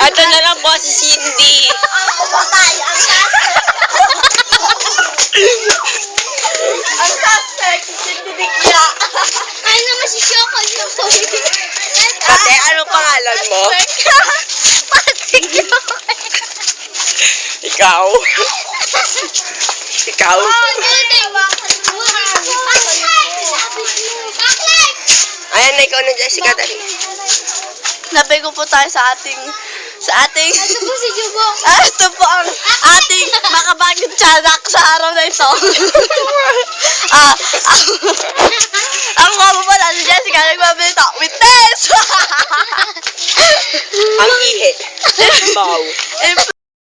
Ito na lang po si Cindy. Ang suspect, si Cindy Dikla. Ay naman si Shoko yung Ate, anong pangalan mo? Patik yun. Ikaw. Ikaw. Ayan na, ikaw na, Jessica. Dali. Nabigo po tayo sa ating Ito po si Jubong. ito po ang ating makabagong tiyanak sa araw na ito. Ang mga pala si Jessica nagbabalita. Witness! Ang ihi. Bow.